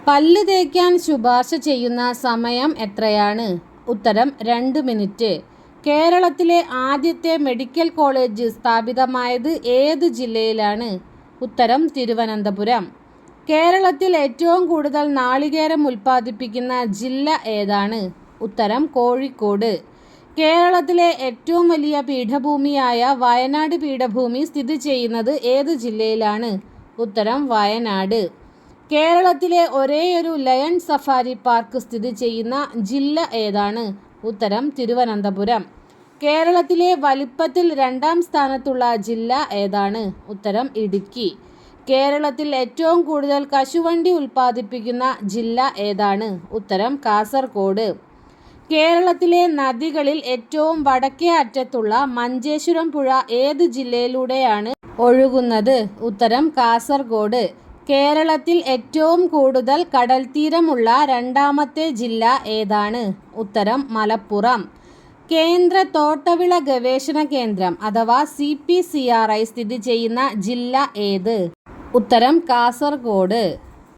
പല്ല് തേക്കാൻ ശുപാർശ ചെയ്യുന്ന സമയം എത്രയാണ്? ഉത്തരം 2 മിനിറ്റ്. കേരളത്തിലെ ആദ്യത്തെ മെഡിക്കൽ കോളേജ് സ്ഥാപിതമായത് ഏത് ജില്ലയിലാണ്? ഉത്തരം തിരുവനന്തപുരം. കേരളത്തിൽ ഏറ്റവും കൂടുതൽ നാളികേരം ഉൽപ്പാദിപ്പിക്കുന്ന ജില്ല ഏതാണ്? ഉത്തരം കോഴിക്കോട്. കേരളത്തിലെ ഏറ്റവും വലിയ പീഠഭൂമിയായ വയനാട് പീഠഭൂമി സ്ഥിതി ചെയ്യുന്നത് ഏത് ജില്ലയിലാണ്? ഉത്തരം വയനാട്. കേരളത്തിലെ ഒരേയൊരു ലയൺ സഫാരി പാർക്ക് സ്ഥിതി ചെയ്യുന്ന ജില്ല ഏതാണ്? ഉത്തരം തിരുവനന്തപുരം. കേരളത്തിലെ വലിപ്പത്തിൽ 2ാം സ്ഥാനത്തുള്ള ജില്ല ഏതാണ്? ഉത്തരം ഇടുക്കി. കേരളത്തിൽ ഏറ്റവും കൂടുതൽ കശുവണ്ടി ഉൽപ്പാദിപ്പിക്കുന്ന ജില്ല ഏതാണ്? ഉത്തരം കാസർഗോഡ്. കേരളത്തിലെ നദികളിൽ ഏറ്റവും വടക്കേ അറ്റത്തുള്ള മഞ്ചേശ്വരം പുഴ ഏത് ജില്ലയിലൂടെയാണ് ഒഴുകുന്നത്? ഉത്തരം കാസർഗോഡ്. കേരളത്തിൽ ഏറ്റവും കൂടുതൽ കടൽത്തീരമുള്ള 2ാമത്തെ ജില്ല ഏതാണ്? ഉത്തരം മലപ്പുറം. കേന്ദ്ര തോട്ടവിള ഗവേഷണ കേന്ദ്രം അഥവാ CPCRI സ്ഥിതി ചെയ്യുന്ന ജില്ല ഏത്? ഉത്തരം കാസർഗോഡ്.